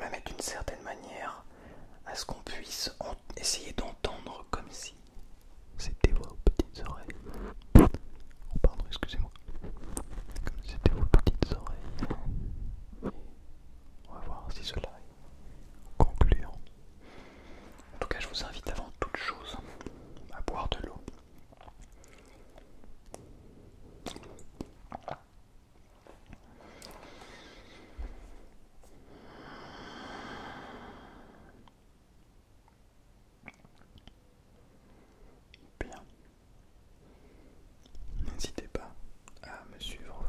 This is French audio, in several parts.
la mettre d'une certaine manière à ce qu'on puisse essayer d'entendre comme si c'était vos petites oreilles. Oh, pardon, excusez-moi. Comme si c'était vos petites oreilles. On va voir si cela est concluant. En tout cas, je vous invite avant toute chose à boire de l'eau. Bien. N'hésitez pas à me suivre.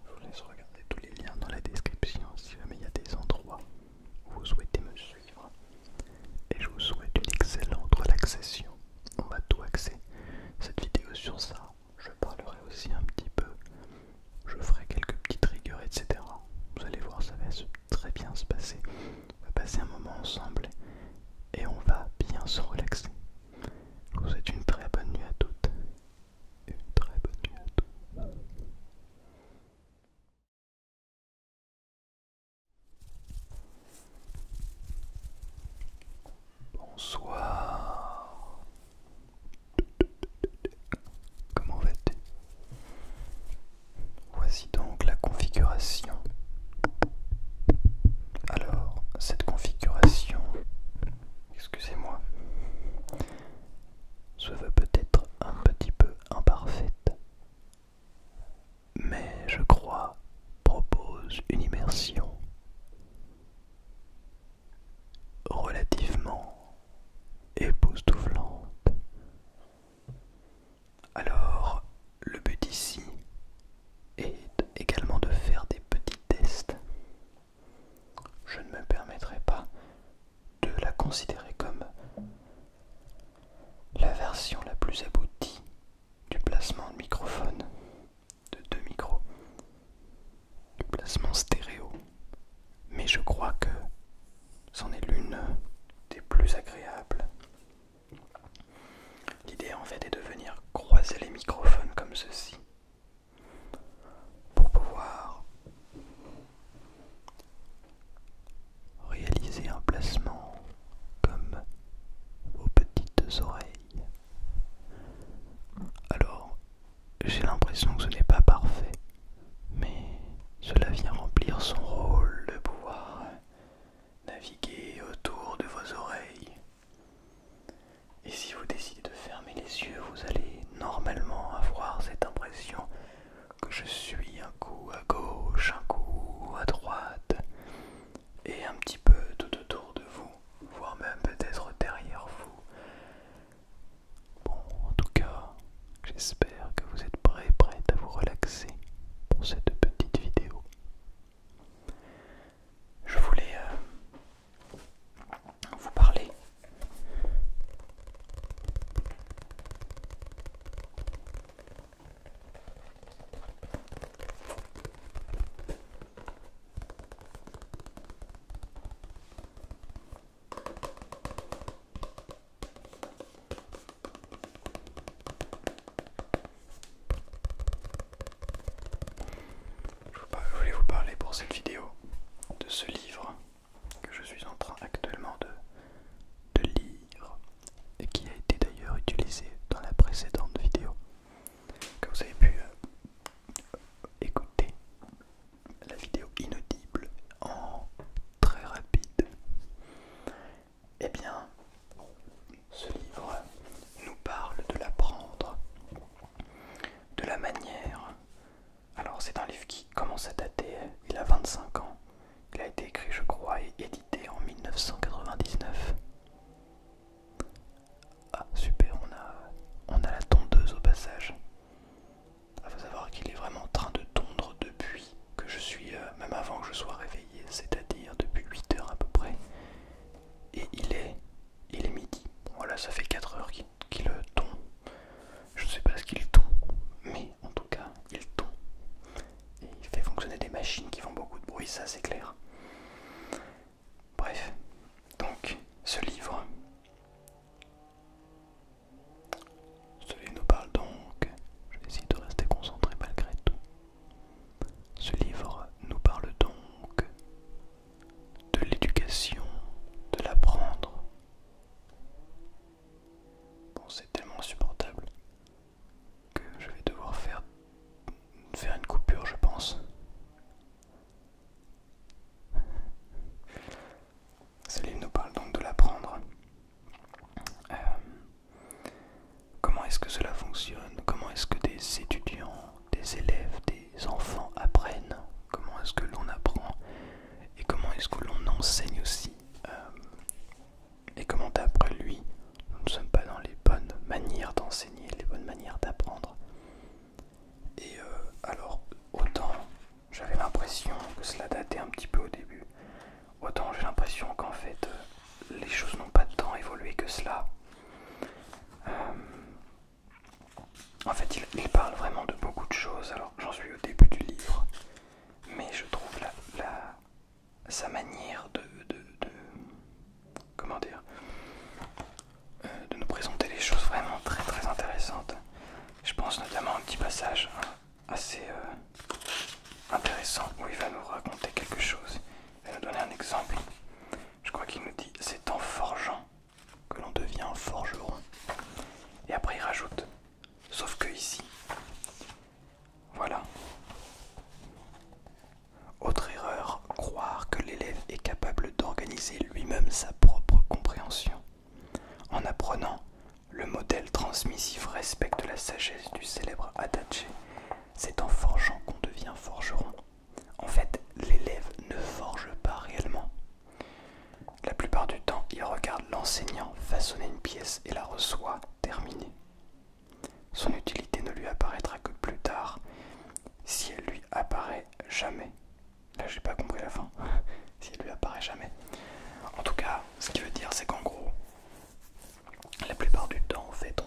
Je vous laisse regarder tous les liens dans la description si jamais il y a des endroits où vous souhaitez me suivre. Et je vous souhaite une excellente relaxation. On va tout axer cette vidéo sur ça. Je parlerai aussi un petit peu. Je ferai quelques petites rigueurs, etc. Vous allez voir, ça va très bien se passer. On va passer un moment ensemble et on va bien se relaxer. Je vous souhaite une très bonne nuit à toutes. Une très bonne nuit à tous. Bonsoir. Comment vas-tu? Voici donc la configuration. Alors, cette configuration, excusez-moi, se veut peut-être un petit peu imparfaite, mais je crois propose une immersion relativement époustouflante. Alors, le but ici est également de faire des petits tests. Je ne me permettrai pas de la considérer comme la version la plus aboutie du placement de microphone, de deux micros, du placement stéréo, mais je crois que c'en est l'une des plus agréables. L'idée en fait est de venir croiser les microphones comme ceci pour pouvoir réaliser un placement comme vos petites oreilles. Alors, j'ai l'impression que ce n'est pas parfait, mais cela vient remplir son rôle de pouvoir naviguer autour de vos oreilles. Et si vous décidez de fermer les yeux, vous allez normalement avoir cette impression l'on enseigne aussi. Et comment d'après lui, nous ne sommes pas dans les bonnes manières d'enseigner, les bonnes manières d'apprendre. Et alors, autant j'avais l'impression que cela datait un petit peu au début, autant j'ai l'impression qu'en fait, les choses n'ont pas tant évolué que cela. En fait, il parle vraiment de beaucoup de choses. Alors, j'en suis au début du livre, mais je trouve sa manière comment dire, de nous présenter les choses vraiment très très intéressantes. Je pense notamment à un petit passage assez intéressant où il va nous raconter quelque chose. Il va nous donner un exemple. Je crois qu'il nous dit: c'est en forgeant que l'on devient forgeron. Et après il rajoute: sauf que ici, voilà. Autre erreur, croire que l'élève est capable d'organiser lui-même sa propre compréhension. En apprenant, le modèle transmissif respecte la sagesse du célèbre Adaché. C'est en forgeant qu'on devient forgeron. En fait, l'élève ne forge pas réellement. La plupart du temps, il regarde l'enseignant façonner une pièce et la reçoit terminée. Son utilité ne lui apparaîtra que plus tard, si elle lui apparaît jamais. Là, j'ai pas compris la fin. Si elle lui apparaît jamais. En tout cas, ce qui veut dire, c'est qu'en gros, la plupart du temps, en fait,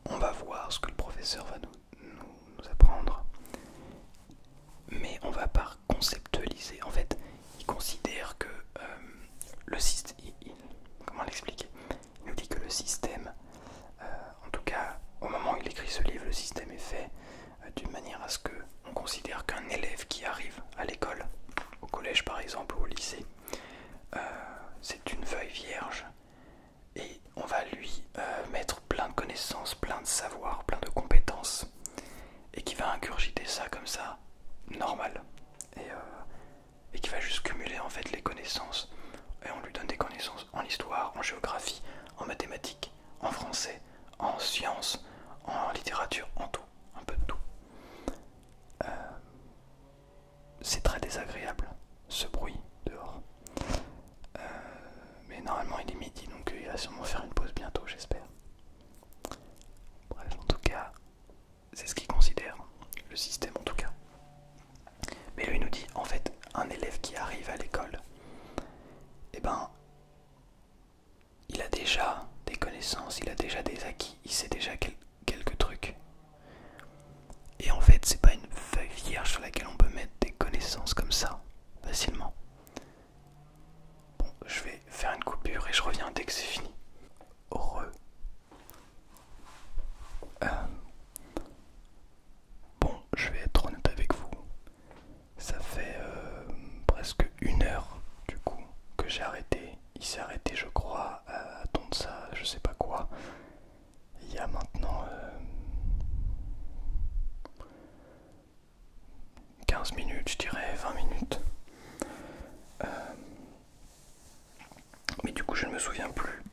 on va voir ce que le professeur va nous apprendre, mais on va pas conceptualiser. En fait, il considère que le système, comment l'expliquer? Il nous dit que le système, en tout cas, au moment où il écrit ce livre, le système est fait d'une manière à ce que on considère qu'un élève qui arrive à l'école, au collège par exemple ou au lycée, c'est une feuille vierge et on va lui mettre plein de connaissances, plein de savoirs, plein de compétences et qui va ingurgiter ça comme ça, normal, et qui va juste cumuler en fait les connaissances. Et on lui donne des connaissances en histoire, en géographie, en mathématiques, en français, en sciences, en littérature, en tout, un peu de tout. C'est très désagréable, ce bruit dehors. Mais normalement il est midi, donc il va sûrement faire une pause bientôt, j'espère. Bref, en tout cas, c'est ce qu'il considère, le système en tout cas. Mais lui nous dit, en fait, un élève qui arrive à l'école, eh ben, il a déjà des connaissances, il a déjà des acquis, il sait déjà quelques trucs. Et en fait, c'est pas une feuille vierge sur laquelle on peut mettre des connaissances comme ça, facilement. Bon, je vais faire une coupure et je reviens dès que c'est fini. Heureux. Bon, je vais être honnête avec vous. Ça fait presque 1 heure, du coup, que j'ai arrêté. Il s'est arrêté, je crois, à attendre ça, je sais pas quoi. Il y a maintenant 15 minutes, je dirais 20 minutes. Mais du coup, je ne me souviens plus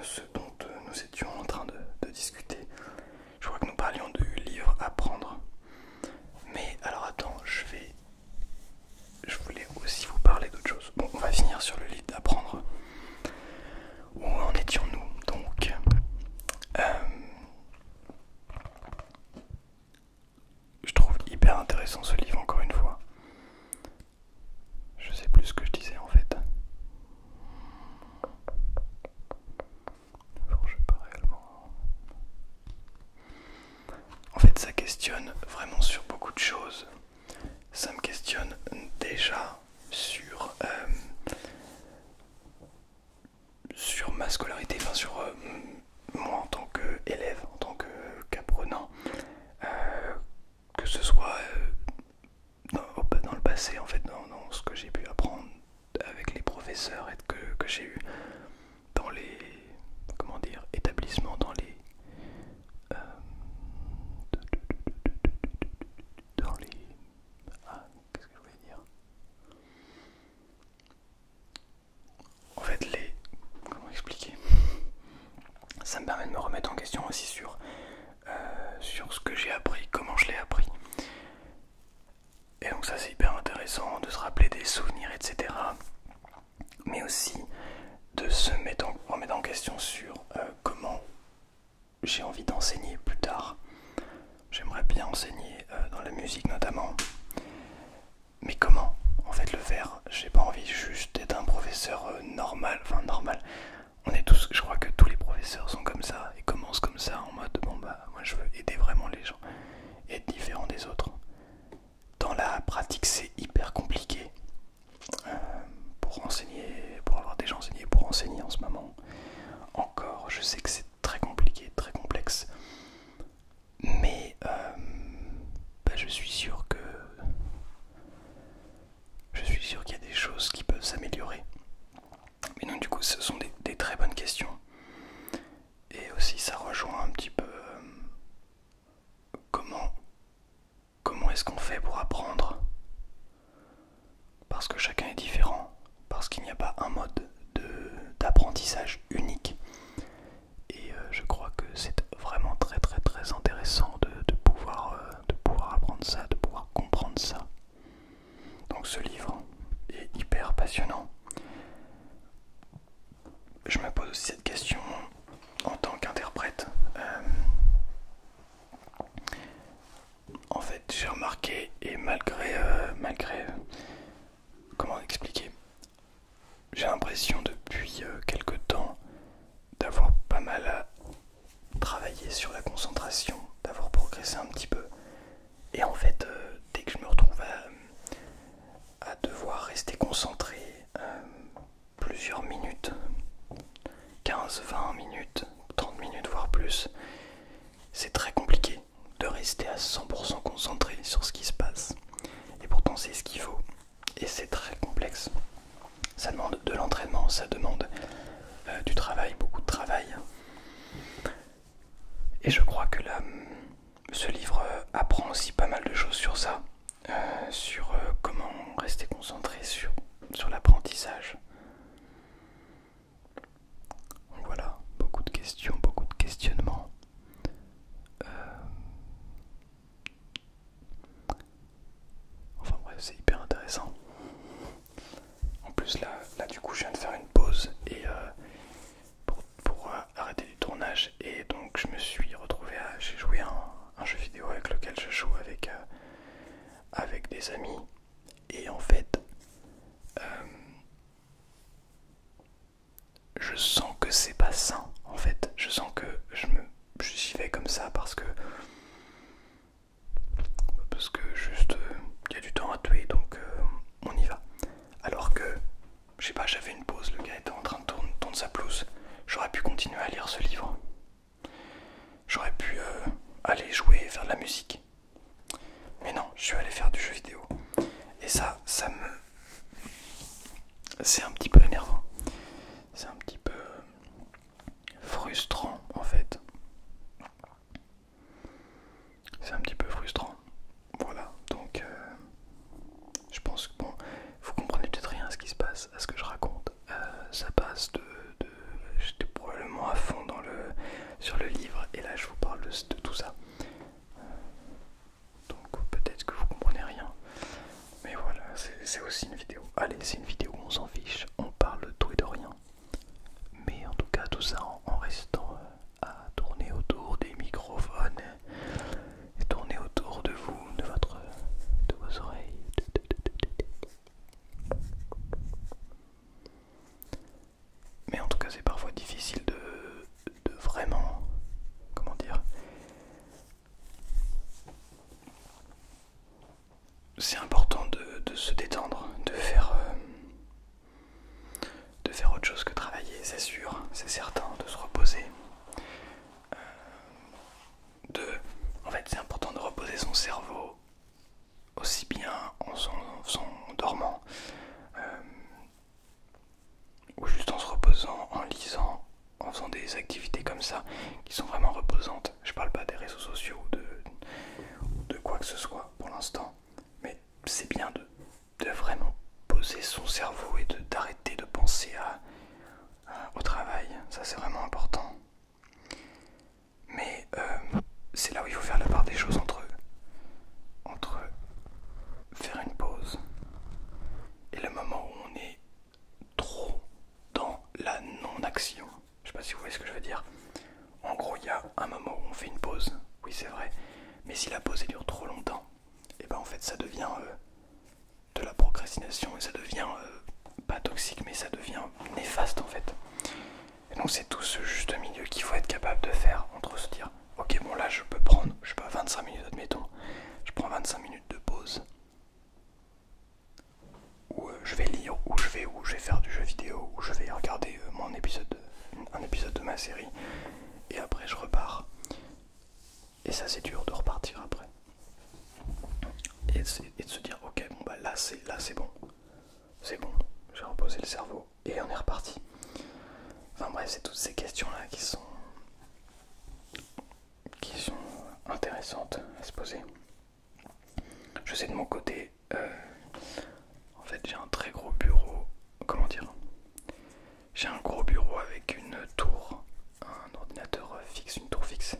ce dont nous étions en train de discuter. Je crois que nous parlions du livre Apprendre. Mais alors attends, je voulais aussi vous parler d'autre chose. Bon, on va finir sur le livre d'Apprendre. Où en étions-nous donc? Je trouve hyper intéressant ce livre, encore une fois. Je sais plus ce que je disais en fait. Alors, je sais pas réellement. En fait, ça questionne vraiment sur beaucoup de choses. Ça me questionne déjà sur ma scolarité, enfin sur moi en tant qu'élève, en tant qu'apprenant, que ce soit dans le passé, en fait, dans ce que j'ai pu apprendre avec les professeurs et que j'ai eu dans les, comment dire, établissements, dans les qu'est-ce que je voulais dire? En fait, comment expliquer? Ça me permet de me remettre en question aussi sur ce que j'ai appris, comment je l'ai appris. Et donc ça c'est hyper intéressant. rappeler des souvenirs, etc. Mais aussi de se remettre en question sur comment j'ai envie d'enseigner plus tard. J'aimerais bien enseigner dans la musique notamment. Mais comment en fait le faire? J'ai pas envie juste d'être un professeur normal, enfin normal. On est tous, je crois que tous les professeurs sont comme ça et commencent comme ça en mode bon bah moi je veux aider vraiment les gens, être différent des autres. Dans la pratique c'est hyper compliqué pour enseigner, pour avoir déjà enseigné, pour enseigner en ce moment. Encore, je sais que c'est très compliqué, très complexe. Mais bah, je suis sûr qu'il y a des choses qui peuvent s'améliorer. Mais donc du coup ce sont des très bonnes questions. Et aussi ça rejoint un petit peu comment est-ce qu'on fait pour apprendre. Parce que chacun est différent. Parce qu'il n'y a pas un mode d'apprentissage unique. Et je crois que c'est vraiment très très très intéressant de pouvoir apprendre ça, de pouvoir comprendre ça. Donc ce livre est hyper passionnant. Je me pose aussi cette question en tant qu'interprète. En fait j'ai remarqué, et malgré comment expliquer, j'ai l'impression depuis quelque temps d'avoir pas mal travaillé sur la concentration, d'avoir progressé un petit peu. Et en fait, dès que je me retrouve à devoir rester concentré plusieurs minutes, 15, 20 minutes, 30 minutes voire plus, c'est très compliqué de rester à 100% concentré sur ce qui se passe. Et pourtant c'est ce qu'il faut. Et c'est très complexe. Ça demande de l'entraînement, ça demande du travail, beaucoup de travail. Et je crois que là, ce livre apprend aussi pas mal de choses sur ça, sur comment rester concentré sur l'apprentissage. Voilà, beaucoup de questions, beaucoup de questionnements. Enfin bref, c'est hyper intéressant. En plus là du coup je viens de faire une pause et pour arrêter du tournage, et donc je me suis retrouvé j'ai joué un jeu vidéo avec lequel je joue avec des amis, et en fait je sens que c'est pas sain. En fait je sens que j'y vais comme ça parce que juste il y a du temps à tuer, donc on y va. Alors que je sais pas, j'avais une pause, le gars était en train de tourner sa pelouse, j'aurais pu continuer à lire ce livre, j'aurais pu aller jouer, faire de la musique, mais non, je suis allé faire du jeu vidéo. Et ça c'est un petit peu énervant, c'est un petit peu frustrant en fait. C'est un petit peu frustrant. Voilà, donc je pense que bon, vous comprenez peut-être rien à ce qui se passe, à ce que je raconte. Ça passe j'étais probablement à fond sur le livre, et là je vous parle de tout ça. Donc peut-être que vous comprenez rien. Mais voilà, c'est aussi une vidéo. Allez, c'est une vidéo où on s'en fiche, on parle de tout et de rien. Mais en tout cas, tout ça en restant à tourner autour des microphones et tourner action. Je sais pas si vous voyez ce que je veux dire. En gros, il y a un moment où on fait une pause, oui c'est vrai, mais si la pause elle dure trop longtemps, et ben en fait ça devient de la procrastination et ça devient pas toxique, mais ça devient néfaste en fait. Et donc c'est tout ce juste milieu qu'il faut être capable de faire entre se dire ok bon là je peux prendre, je sais pas, 25 minutes admettons, je prends 25 minutes de pause, où je vais lire, où je vais faire du jeu vidéo, où je vais regarder un épisode de ma série, et après je repars. Et ça c'est dur de repartir après. Et de se dire ok bon bah là c'est bon. C'est bon, j'ai reposé le cerveau et on est reparti. Enfin bref, c'est toutes ces questions là qui sont intéressantes à se poser. Je sais de mon côté, en fait j'ai un très gros bureau, comment dire, j'ai un gros bureau avec une tour, un ordinateur fixe, une tour fixe,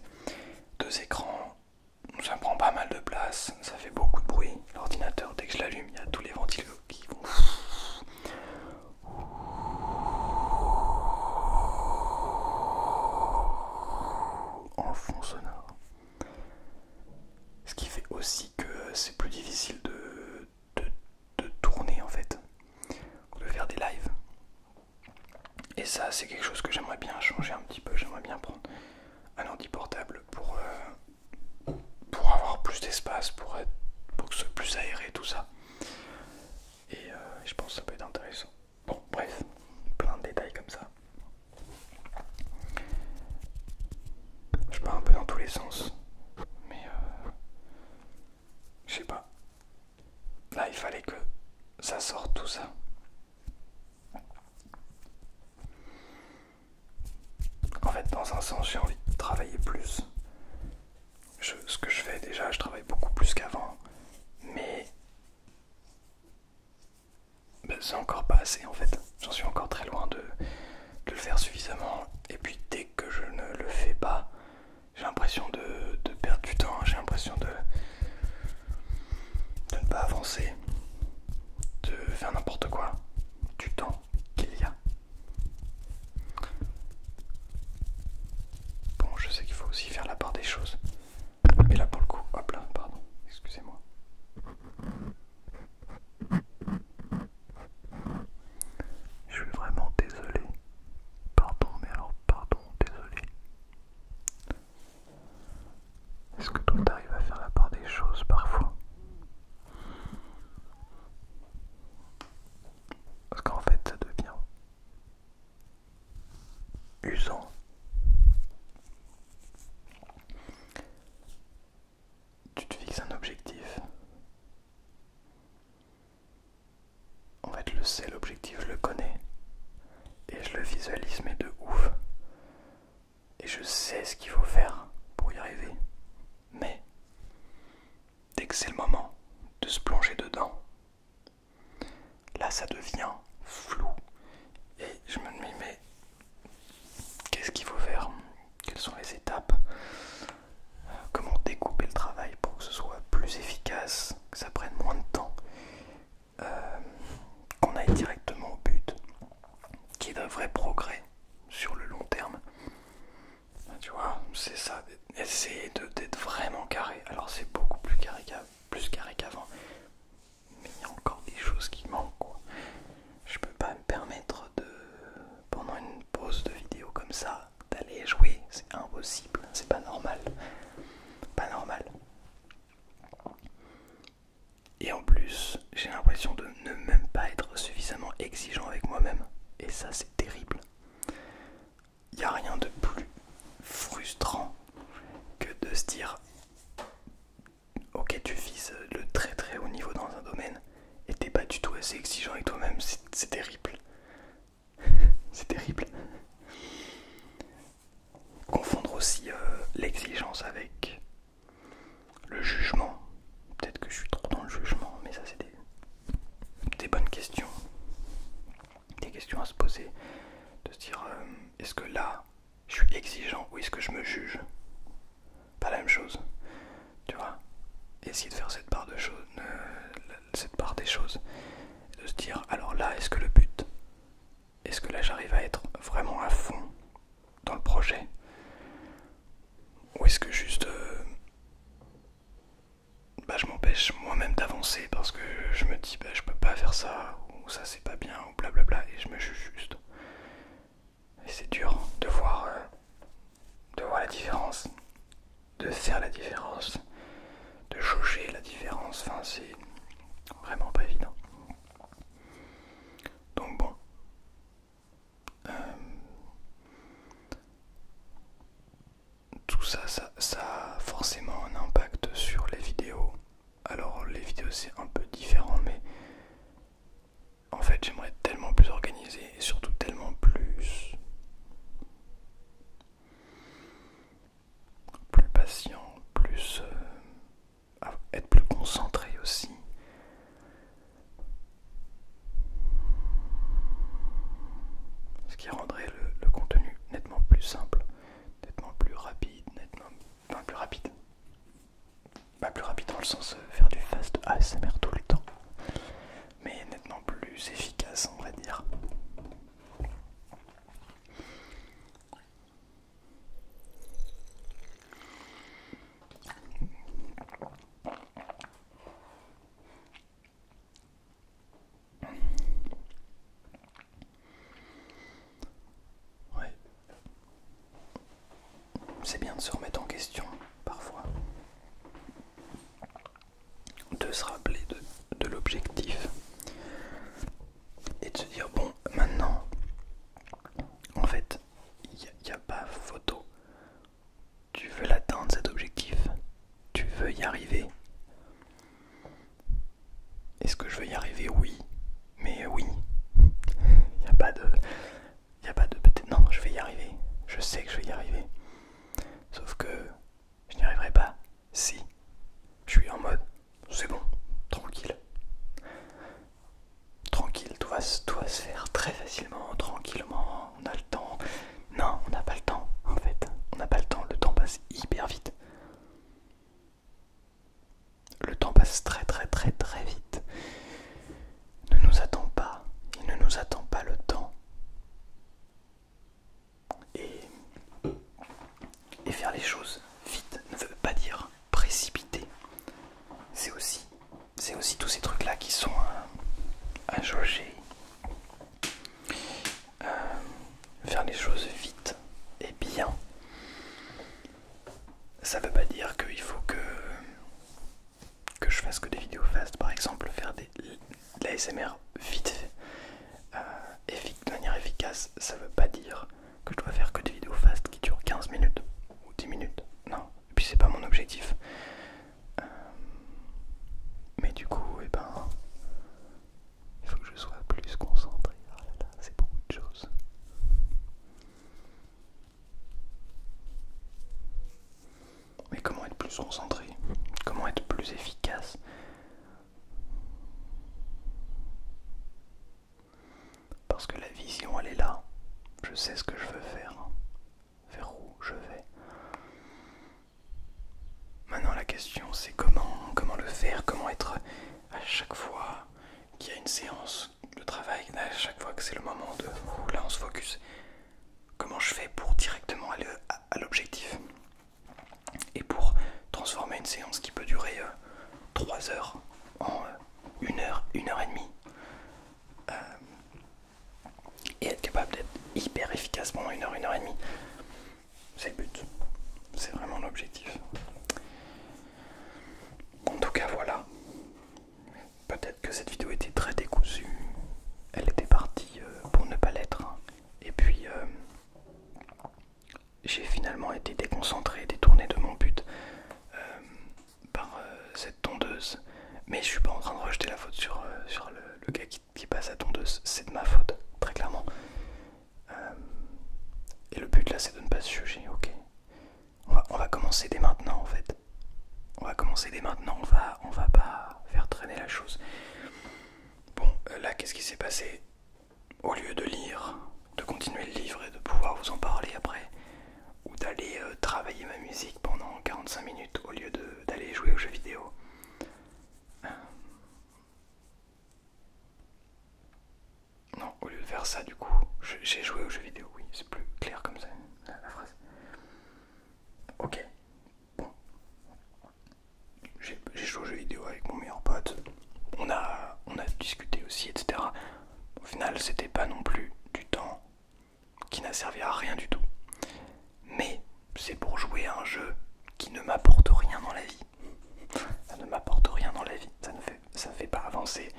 2 écrans, ça prend pas mal de place, ça fait beaucoup de bruit. L'ordinateur, dès que je l'allume, il y a tous les ventilos qui vont en fond sonore. Ce qui fait aussi que c'est plus difficile de tourner en fait, de faire des lives. Et ça c'est quelque chose que j'aimerais bien changer un petit peu, j'aimerais bien prendre un ordi portable pour avoir plus d'espace, pour que ce soit plus aéré tout ça. Et je pense que ça peut être intéressant. Bon bref, plein de détails comme ça. Je pars un peu dans tous les sens, mais je sais pas. Là il fallait que ça sorte tout ça. En fait dans un sens j'ai envie de travailler plus. Ce que je fais déjà, je travaille beaucoup plus qu'avant, mais c'est encore pas assez en fait. J'en suis encore très loin de le faire suffisamment. Et puis dès que je ne le fais pas, j'ai l'impression de perdre du temps, j'ai l'impression de ne pas avancer, de faire n'importe quoi du temps qu'il y a. Bon, je sais qu'il faut aussi faire la part des choses. Mais là pour le coup, hop là, pardon, excusez-moi. Je suis vraiment désolé. Pardon, mais alors pardon, désolé. Est-ce que toi t'arrives à faire la part des choses parfois? Parce qu'en fait ça devient usant. Tu te fixes un objectif. En fait je sais l'objectif, je le connais. Et je le visualise mais de ouf. Et je sais ce qu'il faut faire pour y arriver. Mais dès que c'est le moment de se plonger dedans, là ça devient flou. Et je me dis mais qu'est-ce qu'il faut faire? Quelles sont les étapes? Comment découper le travail pour que ce soit plus efficace, que ça prenne moins de temps, qu'on aille directement au but, qu'il y ait de vrais progrès sur le long terme. Tu vois, c'est ça, essayer d'être vraiment carré. Alors c'est beaucoup plus carré qu'avant, mais il y a encore des choses qui manquent quoi. Je peux pas me permettre pendant une pause de vidéo comme ça, d'aller jouer, c'est impossible, c'est pas normal. Pas normal. Et en plus, j'ai l'impression de ne même pas être suffisamment exigeant avec moi-même. Et ça, c'est terrible. Il n'y a rien de plus frustrant que de se dire ok, tu vises le très très haut niveau dans un domaine et t'es pas du tout assez exigeant avec toi-même. C'est terrible. C'est terrible. Confondre aussi l'exigence avec le jugement. Peut-être que je suis trop dans le jugement, mais ça c'est des bonnes questions. Des questions à se poser. De se dire, est-ce que là, je suis exigeant ou est-ce que je me juge? Pas la même chose. Tu vois? Essayer de faire cette part des choses. Et de se dire, alors là, est-ce que le but, est-ce que là j'arrive à être vraiment à fond dans le projet, ou est-ce que juste je m'empêche moi-même d'avancer parce que je me dis je peux pas faire ça, ou ça c'est pas bien, ou blablabla, et je me juge juste. Et c'est dur de voir la différence, de faire la différence, de jauger la différence, enfin c'est vraiment pas évident. Donc bon, tout ça a forcément un impact sur les vidéos. Alors les vidéos c'est un peu différent, mais en fait j'aimerais être tellement plus organisé et surtout tellement plus patient, être plus concentré aussi. Ce qui rendrait le contenu nettement plus simple, nettement plus rapide, plus rapide. Plus rapide dans le sens faire du fast ASMR tout le temps, mais nettement plus efficace, on va dire. Ouais. C'est bien de se remettre en question parfois, de se rappeler de l'objectif et de se dire bon, maintenant en fait il n'y a pas photo, tu veux l'atteindre cet objectif, tu veux y arriver. Est-ce que je veux y arriver? Oui, mais oui, il n'y a pas de peut-être. Non, je vais y arriver, je sais que je vais y arriver, sauf que je n'y arriverai pas si je suis en mode c'est bon, tranquille, tout va se faire très facilement, tranquillement, on a le temps. Non, on n'a pas le temps, en fait, on n'a pas le temps, le temps passe hyper vite. Le temps passe très très très très vite. Ne nous attends pas, il ne nous attend pas le temps. Et faire les choses vite ne veut pas dire précipiter. C'est aussi tous ces trucs là qui sont à jauger. Faire les choses vite et bien, ça veut pas dire qu'il faut que je fasse que des vidéos fast. Par exemple, faire de l'ASMR vite de manière efficace, ça veut pas dire que je dois faire que des vidéos fast qui durent 15 minutes ou 10 minutes. Non, et puis c'est pas mon objectif. Mais du coup, il faut que je sois plus concentré. Oh là là, c'est beaucoup de choses. Mais comment être plus concentré? Comment être plus efficace? Parce que la vision, elle est là. Je sais ce que je veux faire, vers où je vais. Maintenant, la question, c'est comment le faire, comment être à chaque fois qu'il y a une séance de travail, à chaque fois que c'est le moment de là on se focus, comment je fais pour directement aller à l'objectif et pour transformer une séance qui peut durer 3 heures en 1 heure, 1 heure et demie, et être capable d'être hyper efficace pendant 1 heure, 1 heure et demie. C'est le but, c'est vraiment l'objectif. En tout cas, voilà. Peut-être que cette vidéo était très décousue. Elle était partie pour ne pas l'être. Et puis, j'ai finalement été déconcentré, détourné de mon but par cette tondeuse. Mais je suis pas en train de rejeter la faute sur le gars qui passe à tondeuse. C'est de ma faute, très clairement. Et le but là, c'est de ne pas se juger, ok. On va commencer dès maintenant en fait. On va commencer dès maintenant, on va pas faire traîner la chose. Bon, là, qu'est-ce qui s'est passé? Au lieu de lire, de continuer le livre et de pouvoir vous en parler après, ou d'aller travailler ma musique pendant 45 minutes au lieu d'aller jouer aux jeux vidéo, non, au lieu de faire ça, du coup, je j'ai joué aux jeux vidéo, oui, c'est plus clair comme ça, la phrase. Ok, bon. J'ai joué aux jeux vidéo avec mon meilleur pote. On a discuté aussi, etc. Au final, c'était pas non plus du temps qui n'a servi à rien du tout. Mais c'est pour jouer à un jeu qui ne m'apporte rien dans la vie. Ça ne m'apporte rien dans la vie. Ça ne fait pas avancer.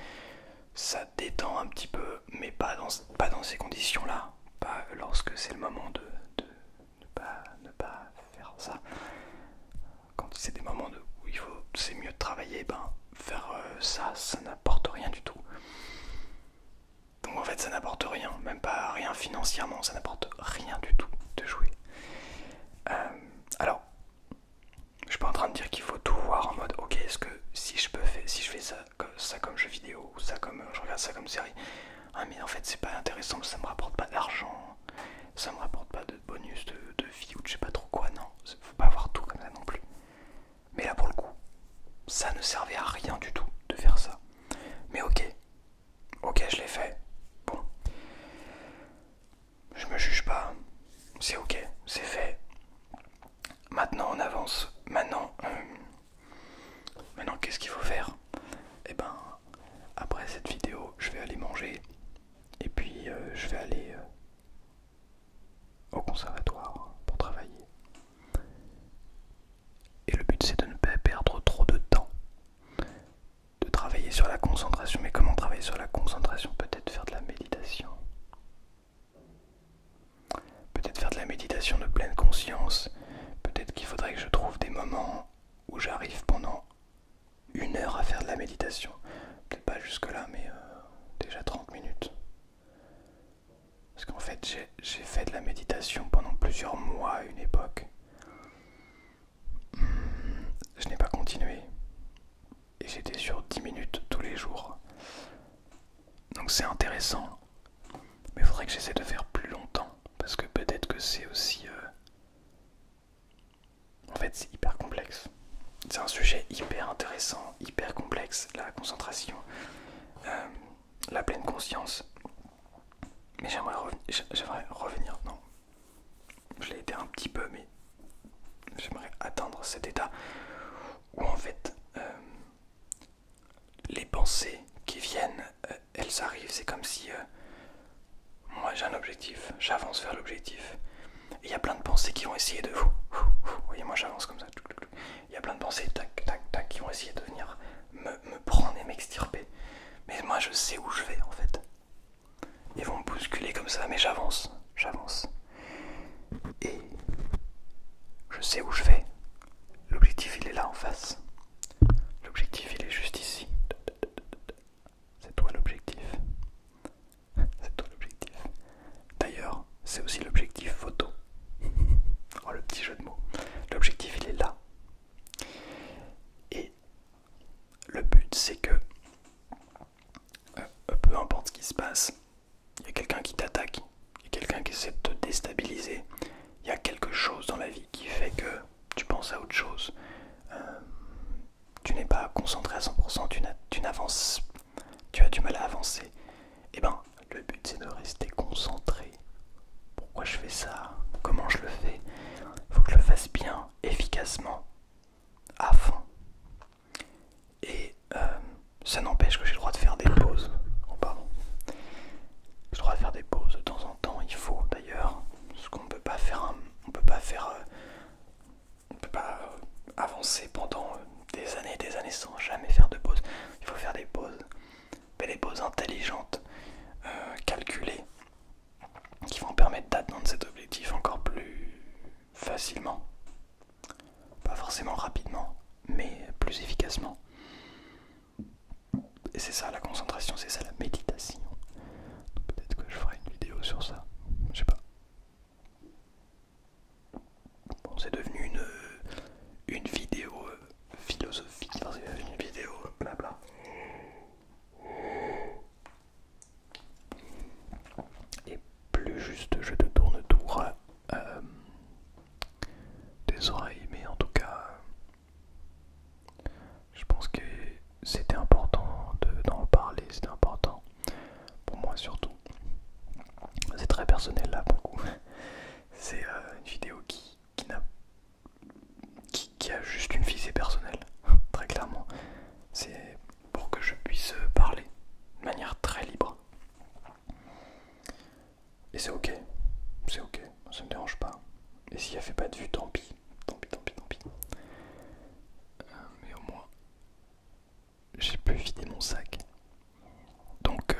Ça détend un petit peu, mais pas dans ces conditions-là. Pas lorsque c'est le moment de ne pas faire ça. Quand c'est des moments où c'est mieux de travailler, faire ça n'apporte rien du tout. Donc en fait, ça n'apporte rien, même pas rien financièrement, ça n'apporte rien du tout de jouer. Alors, je suis pas en train de dire qu'il faut tout voir en mode ok, est-ce que si je fais ça comme jeu vidéo ou ça comme je regarde ça comme série, ah mais en fait c'est pas intéressant, ça me rapporte pas d'argent, ça me rapporte pas de bonus de vie ou je sais pas trop quoi, non, faut pas avoir tout comme ça non plus. Mais là pour le coup, ça ne servait à rien du tout de faire ça. Mais ok, je l'ai fait. Bon, je me juge pas, c'est ok, c'est fait. Maintenant on avance. Maintenant qu'est-ce qu'il faut faire? Eh ben, après cette vidéo, je vais aller manger. Et puis je vais aller au conservatoire pour travailler. Et le but c'est de ne pas perdre trop de temps. De travailler sur la concentration. Mais comment travailler sur la concentration? Peut-être faire de la méditation. Peut-être faire de la méditation de pleine conscience. Peut-être qu'il faudrait que je trouve des moments où j'arrive pendant 1 heure à faire de la méditation. Peut-être pas jusque là, mais déjà 30 minutes. Parce qu'en fait, j'ai fait de la méditation pendant plusieurs mois à une époque. Je n'ai pas continué. Et j'étais sur 10 minutes tous les jours. Donc c'est intéressant. Mais il faudrait que j'essaie de faire plus longtemps. Parce que peut-être que c'est aussi... En fait, c'est hyper complexe. C'est un sujet hyper intéressant, hyper complexe. La concentration, la pleine conscience. Mais j'aimerais revenir, non. Je l'ai été un petit peu, mais j'aimerais atteindre cet état où en fait les pensées qui viennent, elles arrivent. C'est comme si moi j'ai un objectif, j'avance vers l'objectif. Il y a plein de pensées qui vont essayer de vous. Voyez, moi j'avance comme ça. Il y a plein de pensées, tac, tac, tac, qui vont essayer de venir me prendre et m'extirper. Mais moi je sais où je vais en fait. Ils vont me bousculer comme ça, mais j'avance. Et je sais où je vais. L'objectif il est là en face. L'objectif il est juste ici. C'est toi l'objectif. C'est toi l'objectif. D'ailleurs, c'est aussi l'objectif photo. Oh, le petit jeu de mots. L'objectif il est là. Et le but c'est que peu importe ce qui se passe, il y a quelqu'un qui t'attaque, il y a quelqu'un qui essaie de te déstabiliser, il y a quelque chose dans la vie qui fait que tu penses à autre chose, tu n'es pas concentré à 100%, tu n'avances, tu as du mal à avancer. Et ben le but c'est de rester concentré. Pourquoi je fais ça? Comment je le fais? Il faut que je le fasse bien, efficacement, à fond. Et ça n'empêche que j'ai le droit de faire des pauses. Oh pardon. J'ai le droit de faire des pauses de temps en temps, il faut d'ailleurs. Parce qu'on ne peut pas faire on peut pas avancer pendant des années sans jamais faire de pause. Il faut faire des pauses. Mais des pauses intelligentes, calculées, qui vont permettre d'atteindre cet objectif encore plus facilement. Pas forcément rapidement, mais plus efficacement. Et c'est ça la concentration, c'est ça la méditation. Donc peut-être que je ferai une vidéo sur ça, je sais pas. Bon, c'est devenu une vidéo philosophique, enfin, c'est devenu une vidéo blabla. Et plus juste je te tourne autour, c'est ok. C'est ok, ça me dérange pas. Et s'il a fait pas de vue, tant pis. Tant pis, tant pis, tant pis. Mais au moins, j'ai pu vider mon sac. Donc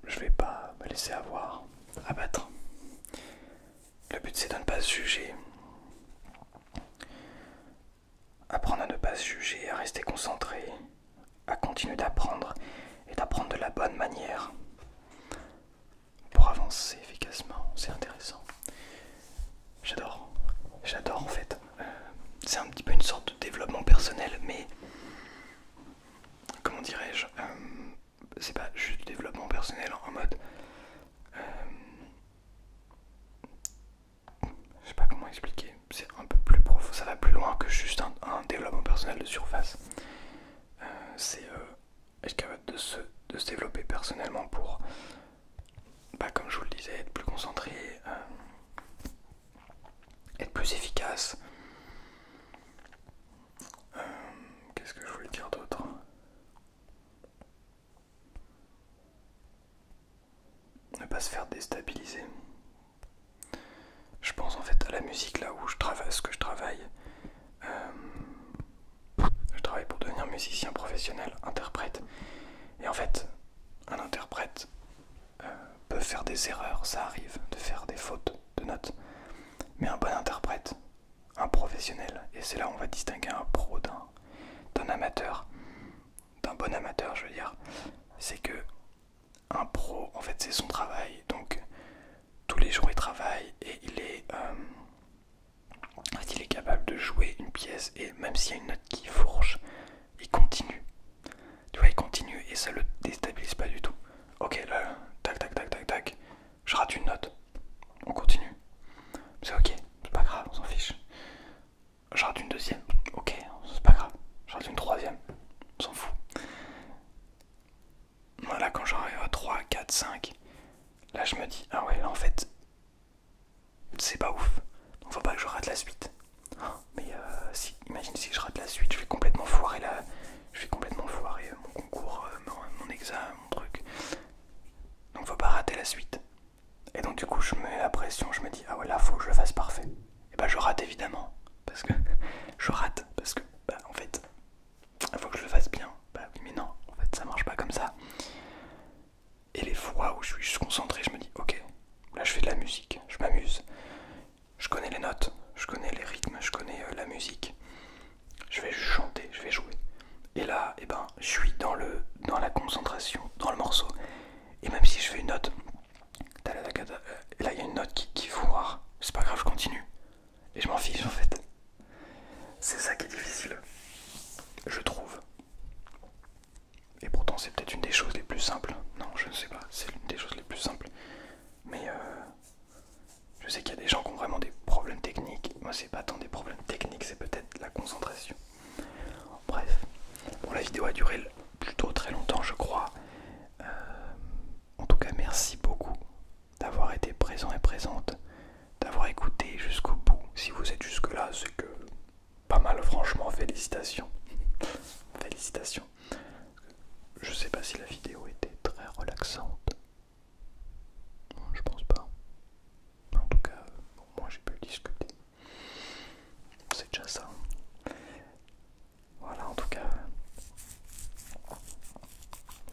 je vais pas me laisser abattre. Le but c'est de ne pas se juger. Apprendre à ne pas se juger, à rester concentré, à continuer d'apprendre et d'apprendre de la bonne manière pour avancer efficacement. C'est intéressant. J'adore en fait. C'est un petit peu une sorte de développement personnel, mais comment dirais-je, c'est pas juste du développement personnel en mode je sais pas comment expliquer, c'est un peu plus profond, ça va plus loin que juste un développement personnel de surface. C'est être capable de se développer personnellement pour, comme je vous le disais, être plus concentré, être plus efficace. Qu'est-ce que je voulais dire d'autre? Ne pas se faire déstabiliser. Je pense en fait à la musique là où je travaille, ce que je travaille. Je travaille pour devenir musicien professionnel, interprète. Et en fait, un interprète peut faire des erreurs, ça arrive de faire des fautes de notes. Mais un bon interprète, un professionnel, et c'est là où on va distinguer un pro d'un amateur, d'un bon amateur je veux dire, c'est que un pro en fait c'est son travail, donc tous les jours il travaille et il est capable de jouer une pièce et même s'il y a une note qui fourche, il continue. Tu vois, il continue et ça le déstabilise pas du tout. Ok, là, tac, tac, tac, tac, tac, je rate une note, on continue. C'est ok, c'est pas grave, on s'en fiche. Je rate une deuxième, ok, c'est pas grave. Je rate une troisième, on s'en fout. Voilà, quand j'arrive à 3, 4, 5, là je me dis, ah ouais, là en fait, c'est pas ouf. Donc faut pas que je rate la suite. Mais si, imagine si je rate la suite, je vais complètement foirer mon concours, mon examen, mon truc. Donc faut pas rater la suite. Et donc du coup je me mets la pression, je me dis ah ouais là faut que je le fasse parfait. Et bah je rate évidemment. Parce que en fait il faut que je le fasse bien. Bah oui mais non, en fait ça marche pas comme ça. Et les fois où je suis juste concentré, je me dis ok, là je fais de la musique, je m'amuse. Je connais les notes, je connais les rythmes, je connais la musique. Je vais chanter, je vais jouer. Et là, je suis dans la concentration, dans le morceau. Et même si je fais une note, et là il y a une note qui foire, c'est pas grave, je continue. Et je m'en fiche en fait. C'est ça qui est difficile, je trouve. Et pourtant c'est peut-être une des choses les plus simples. Non, je ne sais pas, c'est l'une des choses les plus simples. Mais je sais qu'il y a des gens qui ont vraiment des problèmes techniques. Moi c'est pas tant des problèmes techniques, c'est peut-être la concentration. Bref, bon, la vidéo a duré plutôt très longtemps je crois. En tout cas merci beaucoup d'avoir été présent et présente, d'avoir écouté jusqu'au bout. Si vous êtes jusque là, c'est que pas mal, franchement, félicitations. Félicitations. Je sais pas si la vidéo était très relaxante. Je pense pas. En tout cas, moi j'ai pu discuter. C'est déjà ça. Voilà, en tout cas.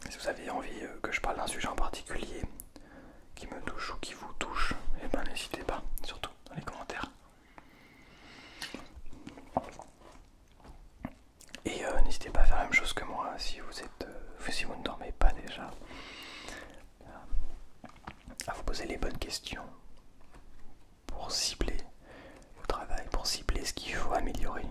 Si vous avez envie que je parle d'un sujet en particulier qui me touche ou qui vous touche, eh ben n'hésitez pas, surtout dans les commentaires. Et n'hésitez pas à faire la même chose que moi si vous ne dormez pas déjà. À vous poser les bonnes questions pour cibler au travail, pour cibler ce qu'il faut améliorer.